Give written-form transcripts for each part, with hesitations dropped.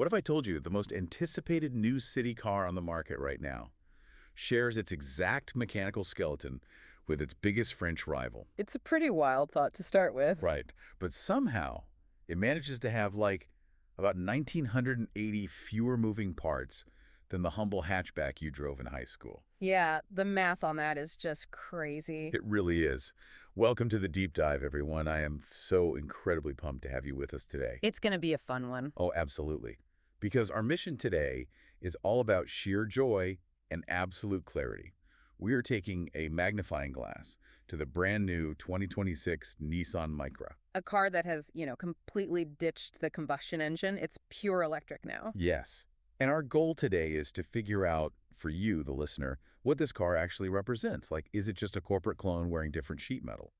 What if I told you the most anticipated new city car on the market right now shares its exact mechanical skeleton with its biggest French rival? It's a pretty wild thought to start with. Right. But somehow it manages to have like about 1,980 fewer moving parts than the humble hatchback you drove in high school. Yeah, the math on that is just crazy. It really is. Welcome to the deep dive, everyone. I am so incredibly pumped to have you with us today. It's going to be a fun one. Oh, absolutely. Because our mission today is all about sheer joy and absolute clarity. We are taking a magnifying glass to the brand new 2026 Nissan Micra. A car that has, completely ditched the combustion engine. It's pure electric now. Yes. And our goal today is to figure out, for you, the listener, what this car actually represents. Like, is it just a corporate clone wearing different sheet metal?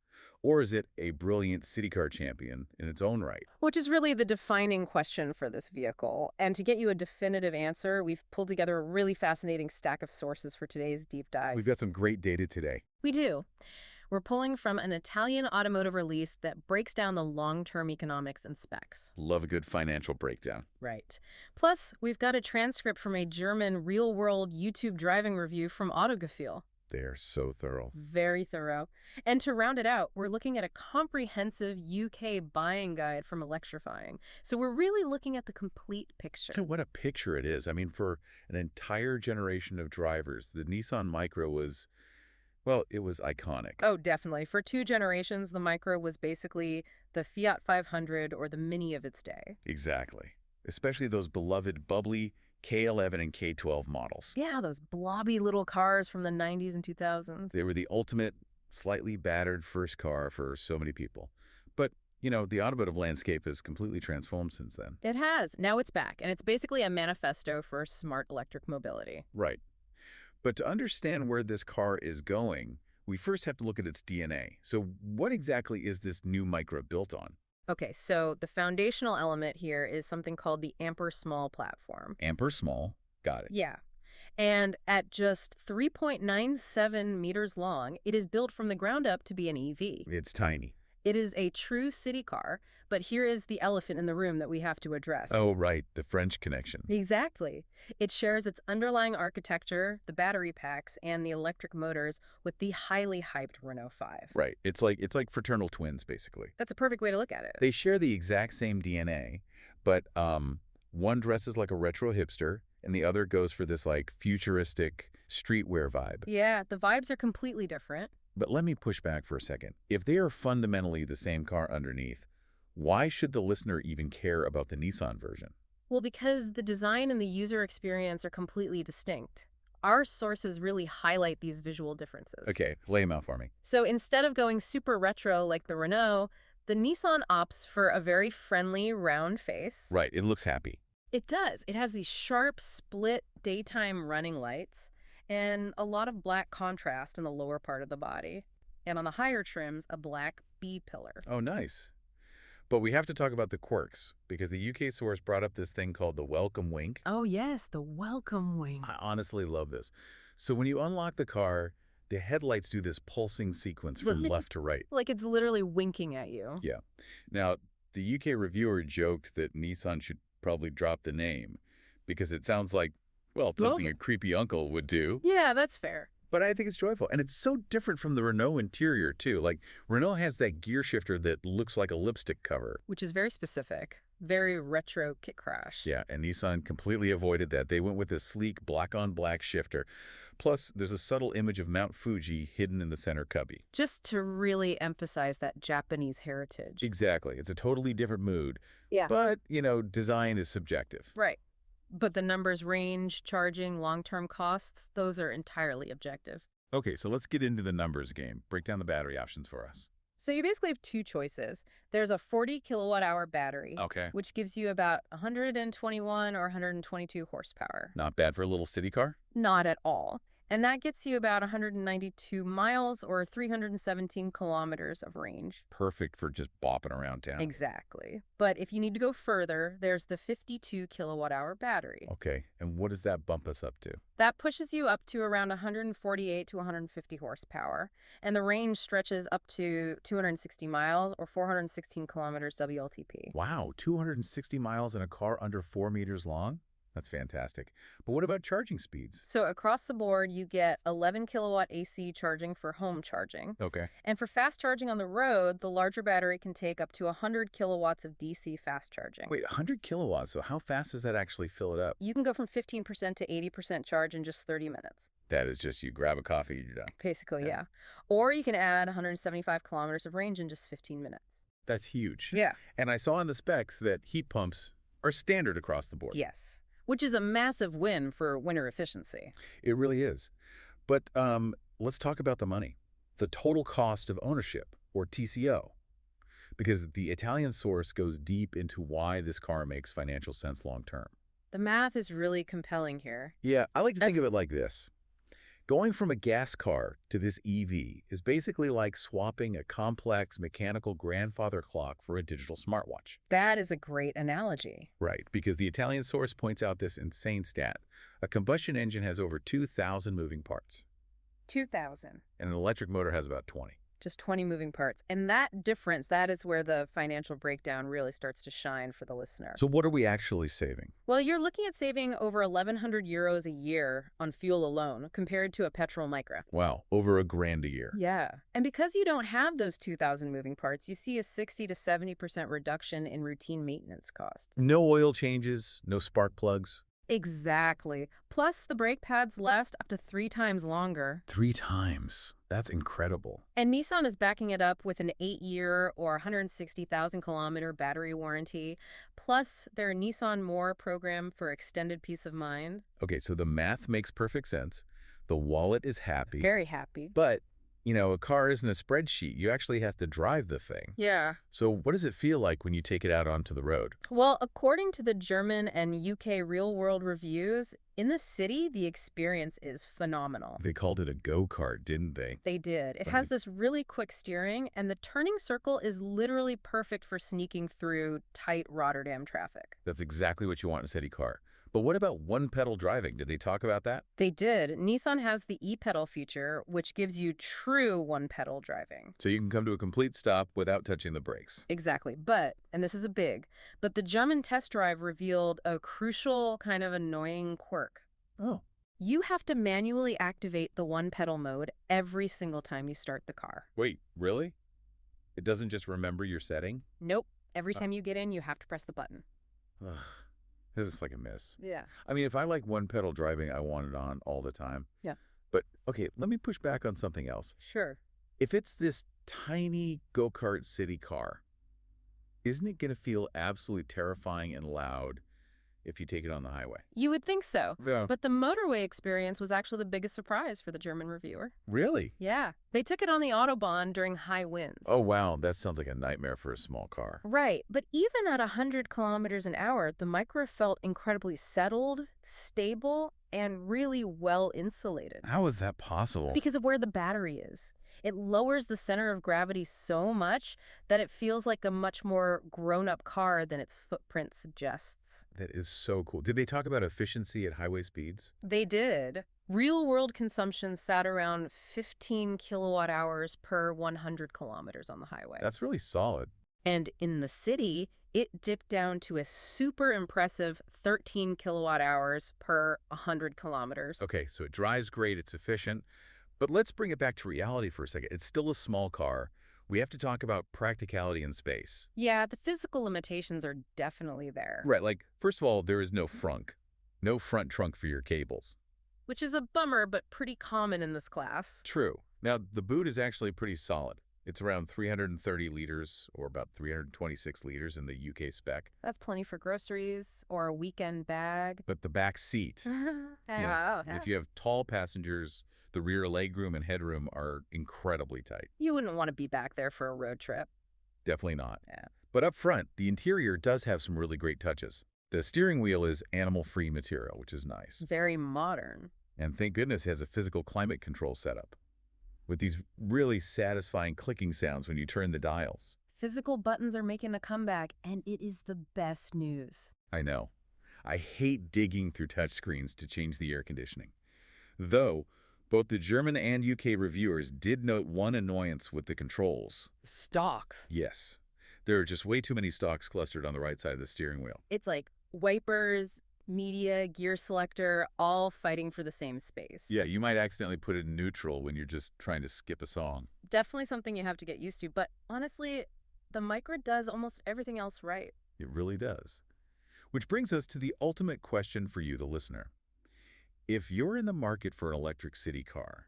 Or is it a brilliant city car champion in its own right? Which is really the defining question for this vehicle. And to get you a definitive answer, we've pulled together a really fascinating stack of sources for today's deep dive. We've got some great data today. We do. We're pulling from an Italian automotive release that breaks down the long-term economics and specs. Love a good financial breakdown. Right. Plus, we've got a transcript from a German real-world YouTube driving review from Autogefühl. They're so thorough. Very thorough. And to round it out, we're looking at a comprehensive UK buying guide from Electrifying. So we're really looking at the complete picture. So what a picture it is. I mean, for an entire generation of drivers, the Nissan Micra was, well, it was iconic. Oh, definitely. For 2 generations, the Micra was basically the Fiat 500 or the Mini of its day. Exactly. Especially those beloved bubbly K11 and K12 models. Yeah, those blobby little cars from the 90s and 2000s. They were the ultimate, slightly battered first car for so many people. But, the automotive landscape has completely transformed since then. It has. Now it's back, and it's basically a manifesto for smart electric mobility. Right. But to understand where this car is going, we first have to look at its DNA. So what exactly is this new Micra built on? Okay, so the foundational element here is something called the Ampere Small platform. Ampere small. Got it. Yeah. And at just 3.97 meters long, it is built from the ground up to be an EV. It's tiny. It is a true city car, but here is the elephant in the room that we have to address. Oh, right. The French connection. Exactly. It shares its underlying architecture, the battery packs, and the electric motors with the highly hyped Renault 5. Right. It's like fraternal twins, basically. That's a perfect way to look at it. They share the exact same DNA, but one dresses like a retro hipster, and the other goes for this like futuristic streetwear vibe. Yeah, the vibes are completely different. But let me push back for a second. If they are fundamentally the same car underneath, why should the listener even care about the Nissan version? Well, because the design and the user experience are completely distinct. Our sources really highlight these visual differences. Okay, lay them out for me. So instead of going super retro like the Renault, the Nissan opts for a very friendly, round face. Right, it looks happy. It does. It has these sharp, split daytime running lights and a lot of black contrast in the lower part of the body. And on the higher trims, a black B-pillar. Oh, nice. But we have to talk about the quirks, because the UK source brought up this thing called the welcome wink. Oh, yes, the welcome wing. I honestly love this. So when you unlock the car, the headlights do this pulsing sequence from left to right. Like it's literally winking at you. Yeah. Now, the UK reviewer joked that Nissan should probably drop the name, because it sounds like, well, something a creepy uncle would do. Yeah, that's fair. But I think it's joyful. And it's so different from the Renault interior, too. Like, Renault has that gear shifter that looks like a lipstick cover. Which is very specific. Very retro kit crash. Yeah, and Nissan completely avoided that. They went with this sleek black-on-black shifter. Plus, there's a subtle image of Mount Fuji hidden in the center cubby. Just to really emphasize that Japanese heritage. Exactly. It's a totally different mood. Yeah. But, design is subjective. Right. But the numbers, range, charging, long-term costs, those are entirely objective. Okay, so let's get into the numbers game. Break down the battery options for us. So you basically have 2 choices. There's a 40 kilowatt-hour battery, Okay. which gives you about 121 or 122 horsepower. Not bad for a little city car? Not at all. And that gets you about 192 miles or 317 kilometers of range. Perfect for just bopping around town. Exactly. But if you need to go further, there's the 52 kilowatt hour battery. Okay, and what does that bump us up to? That pushes you up to around 148 to 150 horsepower, and the range stretches up to 260 miles or 416 kilometers WLTP. Wow, 260 miles in a car under 4 meters long? That's fantastic. But what about charging speeds? So across the board, you get 11 kilowatt AC charging for home charging. Okay. And for fast charging on the road, the larger battery can take up to 100 kilowatts of DC fast charging. Wait, 100 kilowatts, so how fast does that actually fill it up? You can go from 15% to 80% charge in just 30 minutes. That is just you grab a coffee, you're done. Basically, Yeah. yeah. Or you can add 175 kilometers of range in just 15 minutes. That's huge. Yeah. And I saw in the specs that heat pumps are standard across the board. Yes. Which is a massive win for winter efficiency. It really is. But let's talk about the money. The total cost of ownership, or TCO. Because the Italian source goes deep into why this car makes financial sense long term. The math is really compelling here. Yeah, I like to think of it like this. Going from a gas car to this EV is basically like swapping a complex mechanical grandfather clock for a digital smartwatch. That is a great analogy. Right, because the Italian source points out this insane stat. A combustion engine has over 2,000 moving parts, 2,000. and an electric motor has about 20. Just 20 moving parts. And that difference, that is where the financial breakdown really starts to shine for the listener. So what are we actually saving? Well, you're looking at saving over 1,100 euros a year on fuel alone compared to a petrol Micra. Wow, over $1,000 a year. Yeah. And because you don't have those 2,000 moving parts, you see a 60 to 70% reduction in routine maintenance costs. No oil changes, no spark plugs. Exactly. Plus, the brake pads last up to 3 times longer. 3 times. That's incredible. And Nissan is backing it up with an 8-year or 160,000-kilometer battery warranty, plus their Nissan More program for extended peace of mind. Okay, so the math makes perfect sense. The wallet is happy. Very happy. But, you know, a car isn't a spreadsheet. You actually have to drive the thing. Yeah. So what does it feel like when you take it out onto the road? Well, according to the German and UK real-world reviews, in the city, the experience is phenomenal. They called it a go-kart, didn't they? They did. It Right. has this really quick steering, and the turning circle is literally perfect for sneaking through tight Rotterdam traffic. That's exactly what you want in a city car. But what about one-pedal driving? Did they talk about that? They did. Nissan has the e-pedal feature, which gives you true one-pedal driving. So you can come to a complete stop without touching the brakes. Exactly. But, and this is a big, but the German test drive revealed a crucial kind of annoying quirk. Oh. You have to manually activate the one-pedal mode every single time you start the car. Wait, really? It doesn't just remember your setting? Nope. Every time you get in, you have to press the button. Ugh. This is like a miss. Yeah. I mean, if I like one-pedal driving, I want it on all the time. Yeah. But, okay, let me push back on something else. Sure. If it's this tiny go-kart city car, isn't it going to feel absolutely terrifying and loud if you take it on the highway? You would think so. Yeah. But the motorway experience was actually the biggest surprise for the German reviewer. Really? Yeah. They took it on the Autobahn during high winds. Oh, wow. That sounds like a nightmare for a small car. Right. But even at 100 kilometers an hour, the Micra felt incredibly settled, stable, and really well insulated. How is that possible? Because of where the battery is. It lowers the center of gravity so much that it feels like a much more grown-up car than its footprint suggests. That is so cool. Did they talk about efficiency at highway speeds? They did. Real-world consumption sat around 15 kilowatt hours per 100 kilometers on the highway. That's really solid. And in the city, it dipped down to a super impressive 13 kilowatt hours per 100 kilometers. Okay, so it drives great, it's efficient. But let's bring it back to reality for a second. It's still a small car. We have to talk about practicality in space. Yeah, the physical limitations are definitely there. Right, like, first of all, there is no frunk. No front trunk for your cables. Which is a bummer, but pretty common in this class. True. Now, the boot is actually pretty solid. It's around 330 liters, or about 326 liters in the UK spec. That's plenty for groceries or a weekend bag. But the back seat, Yeah. if you have tall passengers, the rear legroom and headroom are incredibly tight. You wouldn't want to be back there for a road trip. Definitely not. Yeah. But up front, the interior does have some really great touches. The steering wheel is animal-free material, which is nice. Very modern. And thank goodness it has a physical climate control setup with these really satisfying clicking sounds when you turn the dials. Physical buttons are making a comeback, and it is the best news. I know. I hate digging through touchscreens to change the air conditioning. Though, both the German and UK reviewers did note one annoyance with the controls. Stocks. Yes, there are just way too many stalks clustered on the right side of the steering wheel. It's like wipers, media, gear selector, all fighting for the same space. Yeah, you might accidentally put it in neutral when you're just trying to skip a song. Definitely something you have to get used to, but honestly, the Micra does almost everything else right. It really does. Which brings us to the ultimate question for you, the listener. If you're in the market for an electric city car,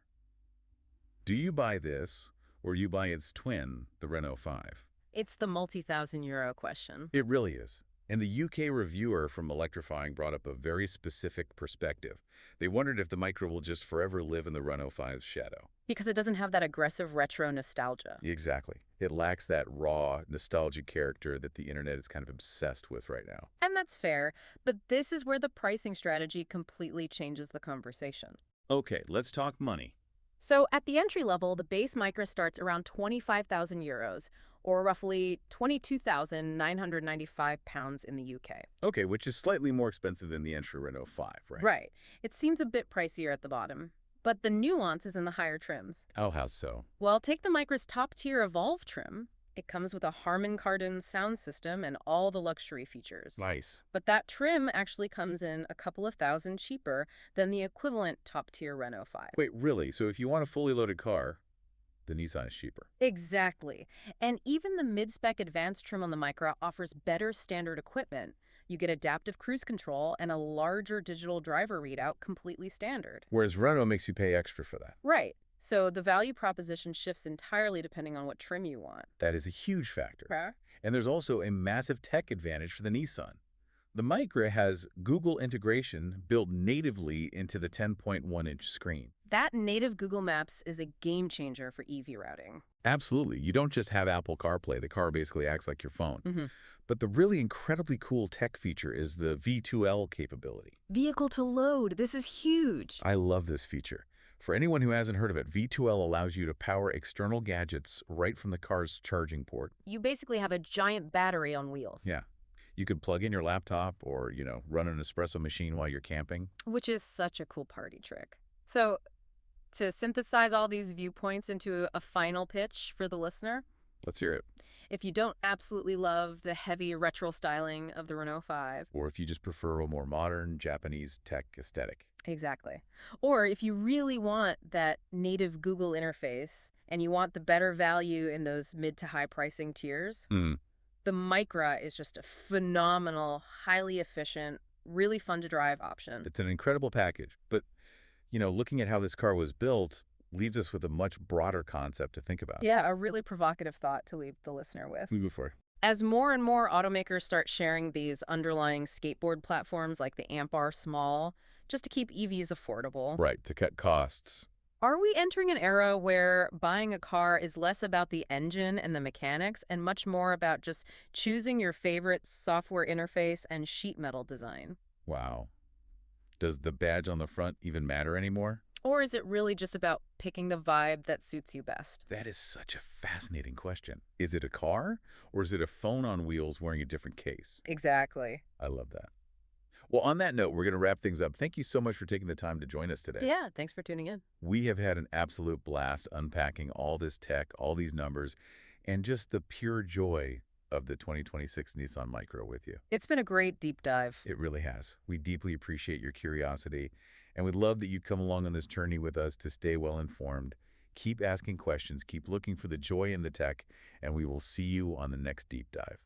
do you buy this or you buy its twin, the Renault 5? It's the multi-thousand-euro question. It really is. And the UK reviewer from Electrifying brought up a very specific perspective. They wondered if the Micra will just forever live in the Renault 5's shadow. Because it doesn't have that aggressive retro nostalgia. Exactly. It lacks that raw, nostalgic character that the internet is kind of obsessed with right now. And that's fair, but this is where the pricing strategy completely changes the conversation. Okay, let's talk money. So at the entry level, the base Micra starts around 25,000 euros, or roughly 22,995 pounds in the UK. Okay, which is slightly more expensive than the entry Renault 5, right? Right. It seems a bit pricier at the bottom, but the nuance is in the higher trims. Oh, how so? Well, take the Micra's top-tier Evolve trim. It comes with a Harman Kardon sound system and all the luxury features. Nice. But that trim actually comes in a couple of thousand cheaper than the equivalent top-tier Renault 5. Wait, really? So if you want a fully loaded car, the Nissan is cheaper? Exactly. And even the mid-spec advanced trim on the Micra offers better standard equipment. You get adaptive cruise control and a larger digital driver readout completely standard. Whereas Renault makes you pay extra for that. Right. So the value proposition shifts entirely depending on what trim you want. That is a huge factor. Okay. And there's also a massive tech advantage for the Nissan. The Micra has Google integration built natively into the 10.1-inch screen. That native Google Maps is a game changer for EV routing. Absolutely. You don't just have Apple CarPlay. The car basically acts like your phone. Mm-hmm. But the really incredibly cool tech feature is the V2L capability. Vehicle to load. This is huge. I love this feature. For anyone who hasn't heard of it, V2L allows you to power external gadgets right from the car's charging port. You basically have a giant battery on wheels. Yeah. You could plug in your laptop or, run an espresso machine while you're camping. Which is such a cool party trick. So, to synthesize all these viewpoints into a final pitch for the listener, Let's hear it. if you don't absolutely love the heavy retro styling of the Renault 5, Or if you just prefer a more modern Japanese tech aesthetic. exactly. Or if you really want that native Google interface and you want the better value in those mid to high pricing tiers, the Micra is just a phenomenal, highly efficient, really fun to drive option. It's an incredible package. But, looking at how this car was built leaves us with a much broader concept to think about. Yeah, a really provocative thought to leave the listener with. We go for it. As more and more automakers start sharing these underlying skateboard platforms like the AmpR Small, just to keep EVs affordable. Right, to cut costs. Are we entering an era where buying a car is less about the engine and the mechanics and much more about just choosing your favorite software interface and sheet metal design? Wow. Does the badge on the front even matter anymore? Or is it really just about picking the vibe that suits you best? That is such a fascinating question. Is it a car or is it a phone on wheels wearing a different case? Exactly. I love that. Well, on that note, we're going to wrap things up. Thank you so much for taking the time to join us today. Yeah, thanks for tuning in. We have had an absolute blast unpacking all this tech, all these numbers, and just the pure joy of the 2026 Nissan Micra with you. It's been a great deep dive. It really has. We deeply appreciate your curiosity, and we'd love that you come along on this journey with us to stay well informed. Keep asking questions, keep looking for the joy in the tech, and we will see you on the next deep dive.